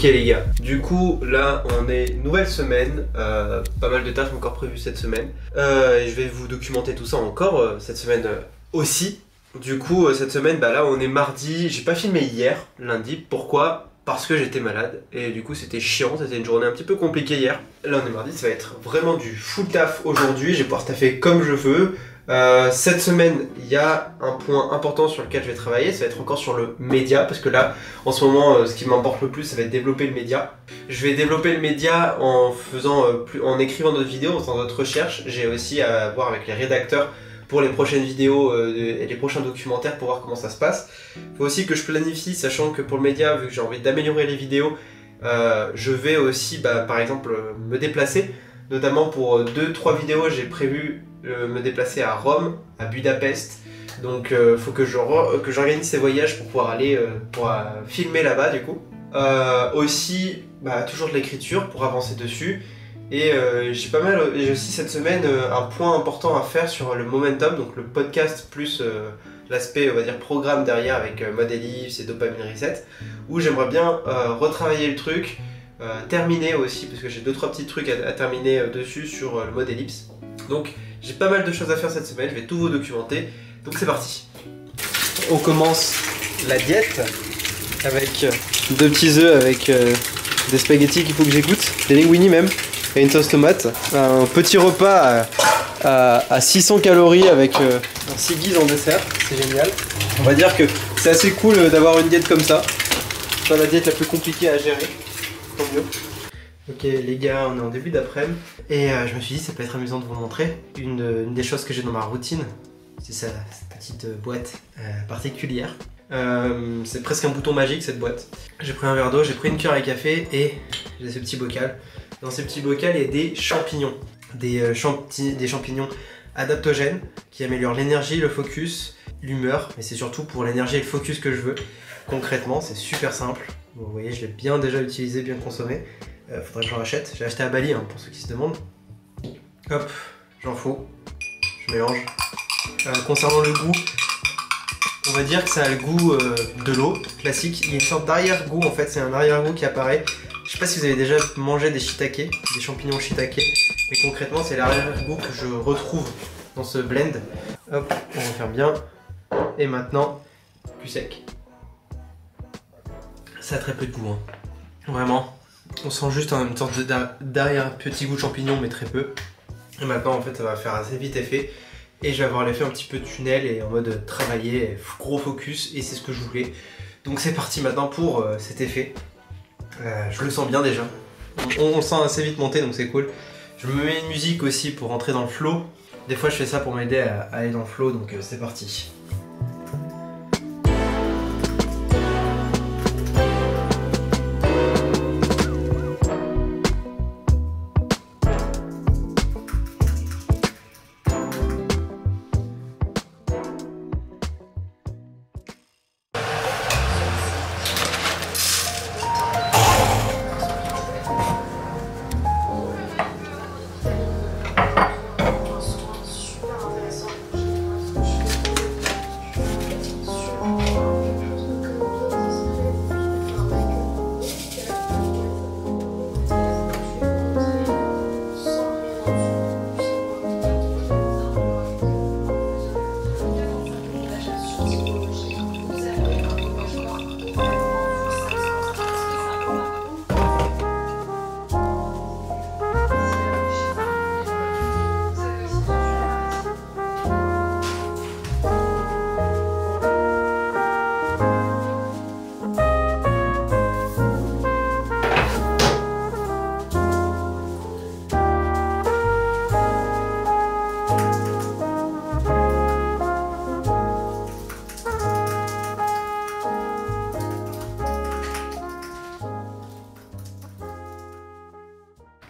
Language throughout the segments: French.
Ok les gars, du coup là on est nouvelle semaine, pas mal de tâches encore prévues cette semaine. Je vais vous documenter tout ça encore cette semaine aussi. Du coup cette semaine là on est mardi, j'ai pas filmé hier, lundi, pourquoi? Parce que j'étais malade et du coup c'était chiant, c'était une journée un petit peu compliquée hier. Là on est mardi, ça va être vraiment du full taf aujourd'hui, je vais pouvoir taffer comme je veux. Cette semaine, il y a un point important sur lequel je vais travailler, ça va être encore sur le média, parce que là, en ce moment, ce qui m'importe le plus, ça va être développer le média. Je vais développer le média en faisant, en écrivant d'autres vidéos, en faisant d'autres recherches. J'ai aussi à voir avec les rédacteurs pour les prochaines vidéos et les prochains documentaires pour voir comment ça se passe. Il faut aussi que je planifie, sachant que pour le média, vu que j'ai envie d'améliorer les vidéos, je vais aussi, par exemple, me déplacer. Notamment pour 2-3 vidéos, j'ai prévu me déplacer à Rome, à Budapest. Donc faut que j'organise ces voyages pour pouvoir aller filmer là-bas du coup. Aussi, toujours de l'écriture pour avancer dessus. Et j'ai aussi cette semaine un point important à faire sur le momentum, donc le podcast plus l'aspect on va dire programme derrière avec Mode Ellipse et Dopamine Reset, où j'aimerais bien retravailler le truc. Terminer aussi parce que j'ai 2-3 petits trucs à terminer dessus sur le mode ellipse. Donc j'ai pas mal de choses à faire cette semaine, je vais tout vous documenter. Donc c'est parti. On commence la diète avec 2 petits œufs avec des spaghettis qu'il faut que j'écoute, des linguini même, et une sauce tomate. Un petit repas à 600 calories avec un ciggies en dessert, c'est génial. On va dire que c'est assez cool d'avoir une diète comme ça. C'est pas la diète la plus compliquée à gérer. Mieux. Ok les gars, on est en début d'après-midi et je me suis dit ça peut être amusant de vous montrer une des choses que j'ai dans ma routine. C'est ça, cette petite boîte particulière. C'est presque un bouton magique cette boîte. J'ai pris un verre d'eau, j'ai pris une cuillère à café et j'ai ce petit bocal. Dans ce petit bocal il y a des champignons. Des champignons adaptogènes qui améliorent l'énergie, le focus, l'humeur. Mais c'est surtout pour l'énergie et le focus que je veux. Concrètement c'est super simple. Vous voyez, je l'ai bien déjà utilisé, bien consommé. Faudrait que j'en rachète. J'ai acheté à Bali, hein, pour ceux qui se demandent. Hop, j'en fous. Je mélange. Concernant le goût, on va dire que ça a le goût de l'eau, classique. Il y a une sorte d'arrière-goût, en fait, c'est un arrière-goût qui apparaît. Je sais pas si vous avez déjà mangé des shiitake, des champignons shiitake, mais concrètement, c'est l'arrière-goût que je retrouve dans ce blend. Hop, on referme bien. Et maintenant, plus sec. Ça a très peu de goût, hein. Vraiment. On sent juste une sorte d'arrière petit goût de champignon, mais très peu. Et maintenant, en fait, ça va faire assez vite effet. Et je vais avoir l'effet un petit peu tunnel et en mode travailler, gros focus, et c'est ce que je voulais. Donc c'est parti maintenant pour cet effet. Je le sens bien déjà. On le sent assez vite monter, donc c'est cool. Je me mets une musique aussi pour rentrer dans le flow. Des fois, je fais ça pour m'aider à aller dans le flow, donc c'est parti.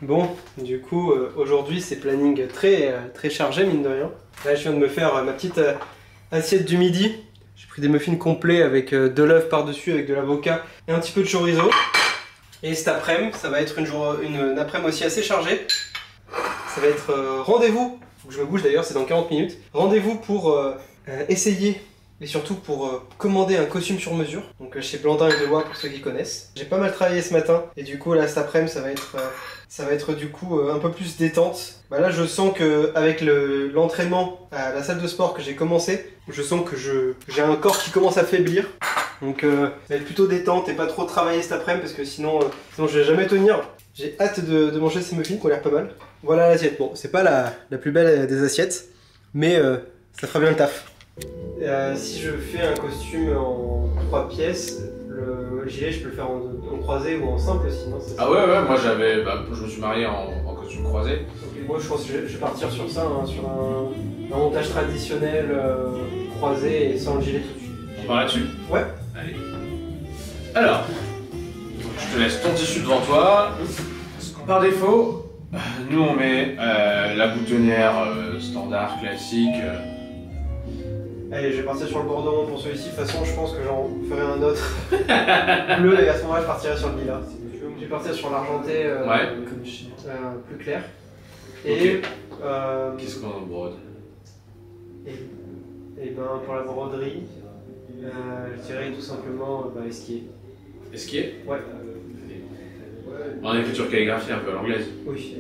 Bon, du coup, aujourd'hui c'est planning très chargé mine de rien. Là je viens de me faire ma petite assiette du midi. J'ai pris des muffins complets avec de l'œuf par-dessus, avec de l'avocat et un petit peu de chorizo. Et cet après-midi, ça va être une après-midi aussi assez chargée. Ça va être rendez-vous, faut que je me bouge d'ailleurs, c'est dans 40 minutes. Rendez-vous pour essayer et surtout pour commander un costume sur mesure, donc chez Blandin et Deloitte pour ceux qui connaissent. J'ai pas mal travaillé ce matin et du coup là cet après-midi ça va être du coup un peu plus détente. Bah là je sens que avec l'entraînement à la salle de sport que j'ai commencé, je sens que j'ai un corps qui commence à faiblir. Donc ça va être plutôt détente et pas trop travailler cet après-midi parce que sinon je vais jamais tenir. J'ai hâte de manger ces muffins qui ont l'air pas mal. Voilà l'assiette. Bon, c'est pas la plus belle des assiettes, mais ça fera bien le taf. Si je fais un costume en 3 pièces, le gilet je peux le faire en croisé ou en simple sinon. Ah ouais, moi je me suis marié en costume croisé. Okay, moi je pense que je vais partir sur ça, hein, sur un montage traditionnel croisé et sans le gilet tout de suite. On part là-dessus? Ouais. Allez. Alors, je te laisse ton tissu devant toi. Par défaut, nous on met la boutonnière standard, classique. Allez, je vais partir sur le bordeaux pour celui-ci. De toute façon, je pense que j'en ferai un autre bleu et à ce moment-là, je partirai sur le lilas. Je vais partir sur l'argenté plus clair. Et okay. Qu'est-ce qu'on brode? Et ben pour la broderie, je dirais tout simplement esquier. Esquier? Ouais. En écriture calligraphie un peu à l'anglaise. Oui.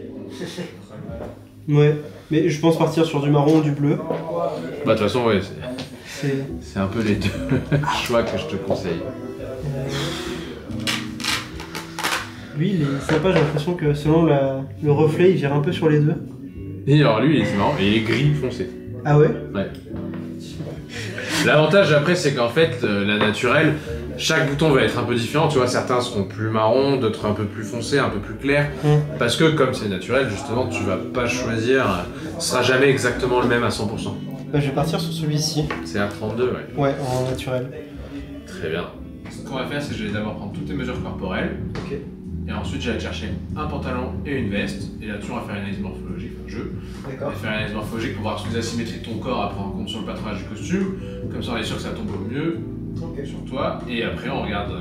Ouais, mais je pense partir sur du marron ou du bleu. Bah de toute façon ouais, c'est un peu les deux choix que je te conseille. Lui il est sympa, j'ai l'impression que selon le reflet il gère un peu sur les deux. Et alors lui c'est marrant, il est gris foncé. Ah ouais? Ouais. L'avantage après c'est qu'en fait la naturelle, chaque bouton va être un peu différent, tu vois, certains seront plus marrons, d'autres un peu plus foncés, un peu plus clairs, parce que comme c'est naturel justement tu vas pas choisir, ce sera jamais exactement le même à 100%. Bah, je vais partir sur celui-ci. C'est R32 ouais. Ouais, en naturel. Très bien. Ce qu'on va faire c'est que je vais d'abord prendre toutes tes mesures corporelles, ok. Et ensuite j'allais chercher un pantalon et une veste, et là-dessus on va faire une analyse morphologique, D'accord. On va faire une analyse morphologique pour voir les asymétries de ton corps à prendre en compte sur le patronage du costume, comme ça on est sûr que ça tombe au mieux sur toi, et après on regarde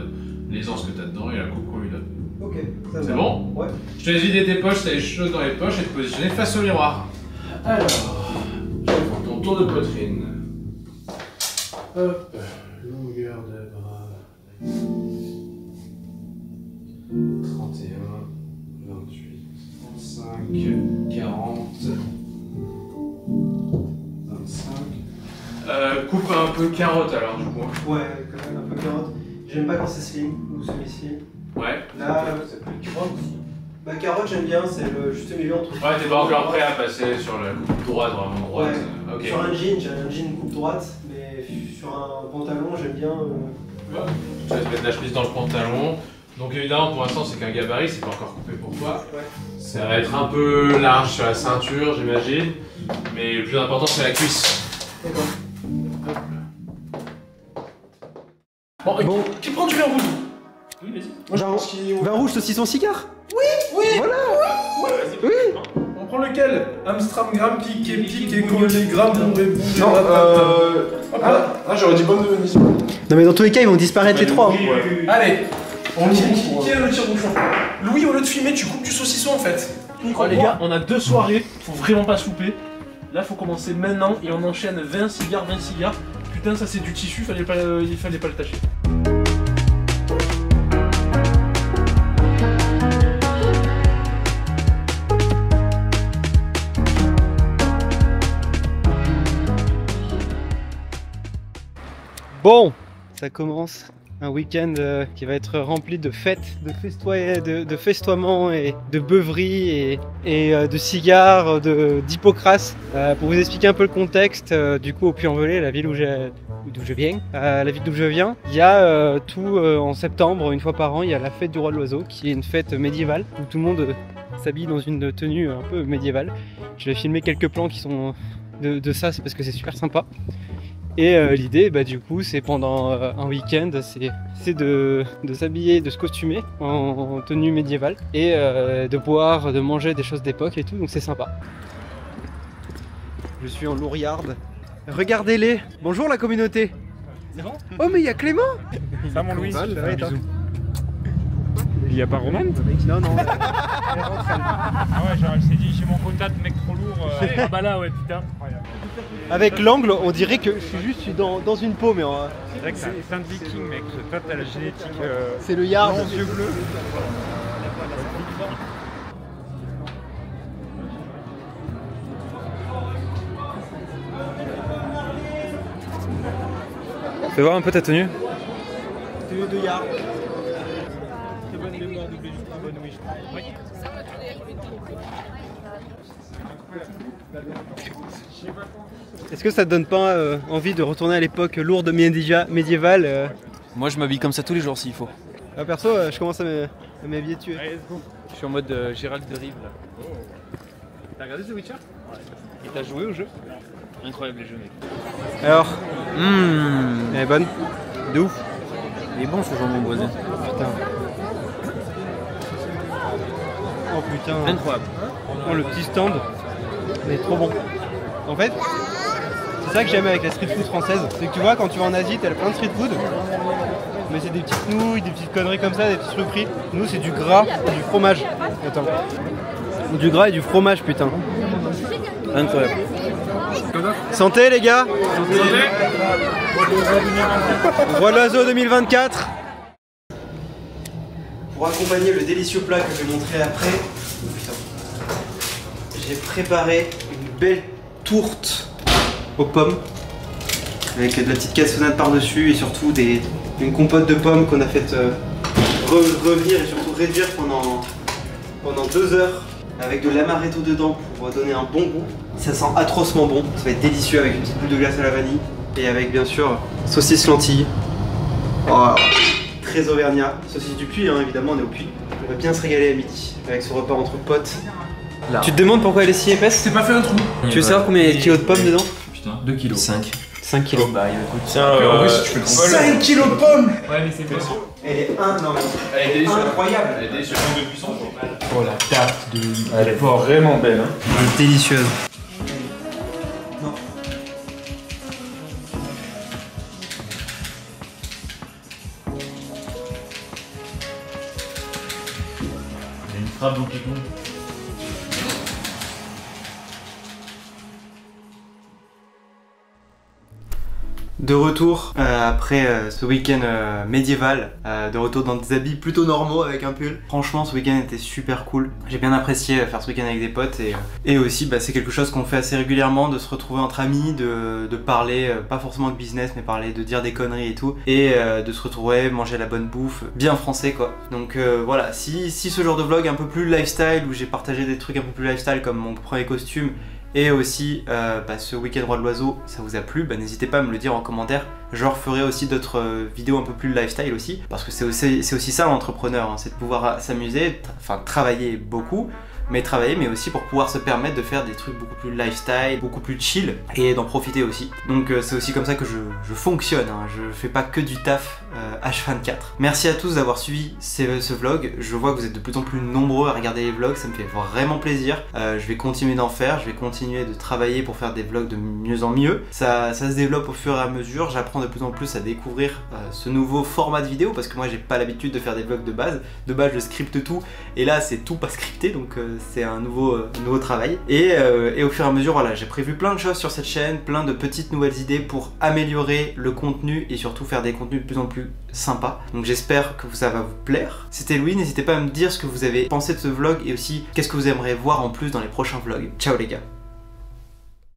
l'aisance que tu as dedans et la coupe qu'on lui donne. Ok, c'est bon? Ouais. Je te laisse vider tes poches, t'as les choses dans les poches et te positionner face au miroir. Alors, je vais prendre ton tour de poitrine. Hop, longueur de bras. 31, 28, 35, 40, 25. Coupe un peu carotte alors du coup. Ouais, quand même un peu carotte. J'aime pas quand c'est slim ou semi-slim. Ouais. Là, c'est plus carotte aussi. Bah carotte j'aime bien, c'est le juste milieu entre. Ouais, t'es pas encore prêt à passer sur la coupe droite, vraiment droite. Ouais. Okay. Sur un jean, j'ai un jean coupe droite, mais sur un pantalon j'aime bien. Ouais. Tu vas te mettre la chemise dans le pantalon. Donc évidemment pour l'instant c'est qu'un gabarit, c'est pas encore coupé pour toi. Ouais. Ça va être un peu large sur la ceinture j'imagine, mais le plus important c'est la cuisse. D'accord. Bon, qui prend du vin rouge? Oui, vas-y. Moi je pense qu'il vin rouge, saucisson, cigare. Oui. Voilà. Oui. On prend lequel? Amstram, gramme, pique, et colligramme, Non, j'aurais dit bonne de Venise. Non mais dans tous les cas ils vont disparaître les trois. Ouais. Allez, qui est le tire-bouchon? Louis, au lieu de filmer, tu coupes du saucisson en fait. Oh les gars, on a 2 soirées, faut vraiment pas souper. Là faut commencer maintenant et on enchaîne 20 cigares. Putain ça c'est du tissu, il fallait pas le tâcher. Bon, ça commence un week-end qui va être rempli de fêtes, de festoiements et de beuveries et de cigares, d'hypocras. Pour vous expliquer un peu le contexte, du coup au Puy-en-Velay, la ville d'où je viens, il y a en septembre, une fois par an, il y a la fête du roi de l'oiseau, qui est une fête médiévale où tout le monde s'habille dans une tenue un peu médiévale. Je vais filmer quelques plans qui sont de ça, c'est parce que c'est super sympa. Et l'idée, du coup, c'est pendant un week-end, c'est de s'habiller, de se costumer en tenue médiévale et de boire, de manger des choses d'époque et tout, donc c'est sympa. Je suis en Louriarde. Regardez-les. Bonjour la communauté. C'est bon? Oh mais il y a Clément. Ça mon Louis. Il y a pas Roman? Non. Ah ouais, genre elle s'est dit j'ai mon quota de mec trop lourd. Ah bah là, ouais, putain. Avec l'angle, on dirait que je suis juste dans une peau, mais C'est vrai que c'est un viking, mec. Toi, t'as la génétique. c'est le yard. Yeux bleus. Fais voir un peu ta tenue. De yard. Très bonne mémoire doublée jusqu'à bonne oui, je crois. Oui. Est-ce que ça te donne pas envie de retourner à l'époque lourde médiévale Moi, je m'habille comme ça tous les jours s'il faut. Perso, je commence à m'habiller dessus. Allez, let's go. Je suis en mode Gérald de Rive là. T'as regardé The Witcher? Et t'as joué au jeu? Incroyable les jeux, mec. Alors, elle est bonne. De ouf. Il est bon ce jambon boisé. Putain. Oh putain. Incroyable. Oh, le petit stand, il est trop bon. En fait, c'est ça que j'aime avec la street food française. C'est que tu vois, quand tu vas en Asie, t'as plein de street food. Mais c'est des petites nouilles, des petites conneries comme ça, des petits trucs frits. Nous, c'est du gras et du fromage. Attends. Du gras et du fromage, putain. Incroyable. Santé, les gars. Roi de l'oiseau 2024. Pour accompagner le délicieux plat que je vais montrer après, j'ai préparé une belle tourte aux pommes avec de la petite cassonade par-dessus et surtout une compote de pommes qu'on a fait revenir et surtout réduire pendant 2 heures avec de l'amaretto dedans pour donner un bon goût. Ça sent atrocement bon, ça va être délicieux avec une petite boule de glace à la vanille et avec bien sûr saucisse lentilles. Oh, très auvergnat, saucisse du Puy hein, évidemment, on est au Puy. On va bien se régaler à midi avec ce repas entre potes. Là. Tu te demandes pourquoi elle est si épaisse? C'est pas fait un trou. Tu veux savoir combien il y a de kilos de pommes dedans? Putain, 2 kilos. 5. 5 kilos. Bah, écoute. Tiens, en vrai, si tu fais le 5 kilos de pommes. Ouais, mais c'est pas Elle est Elle est délicieuse. incroyable. Elle est délicieuse de puissance. Oh la tarte de. Elle est vraiment belle. Hein. Elle est délicieuse. Non. Il y a une frappe d'eau qui tombe. De retour après ce week-end médiéval, de retour dans des habits plutôt normaux avec un pull. Franchement ce week-end était super cool. J'ai bien apprécié faire ce week-end avec des potes et aussi bah, c'est quelque chose qu'on fait assez régulièrement, de se retrouver entre amis, de parler, pas forcément de business mais parler, de dire des conneries et tout. Et de se retrouver, manger la bonne bouffe, bien français quoi. Donc voilà, si ce genre de vlog un peu plus lifestyle où j'ai partagé des trucs un peu plus lifestyle comme mon premier costume et aussi ce week-end Roi de l'Oiseau, ça vous a plu, bah, n'hésitez pas à me le dire en commentaire. Je referai aussi d'autres vidéos un peu plus lifestyle aussi, parce que c'est aussi ça l'entrepreneur, hein, c'est de pouvoir s'amuser, enfin travailler beaucoup, mais aussi pour pouvoir se permettre de faire des trucs beaucoup plus lifestyle, beaucoup plus chill, et d'en profiter aussi. Donc c'est aussi comme ça que je fonctionne, hein. Je fais pas que du taf H24. Merci à tous d'avoir suivi ce vlog, je vois que vous êtes de plus en plus nombreux à regarder les vlogs, ça me fait vraiment plaisir. Je vais continuer d'en faire, je vais continuer de travailler pour faire des vlogs de mieux en mieux. Ça se développe au fur et à mesure, j'apprends de plus en plus à découvrir ce nouveau format de vidéo, parce que moi j'ai pas l'habitude de faire des vlogs de base. De base je scripte tout, et là c'est tout pas scripté, donc c'est un nouveau travail. Et au fur et à mesure, voilà, j'ai prévu plein de choses sur cette chaîne, plein de petites nouvelles idées pour améliorer le contenu et surtout faire des contenus de plus en plus sympas. Donc j'espère que ça va vous plaire. C'était Louis, n'hésitez pas à me dire ce que vous avez pensé de ce vlog et aussi qu'est-ce que vous aimeriez voir en plus dans les prochains vlogs. Ciao les gars.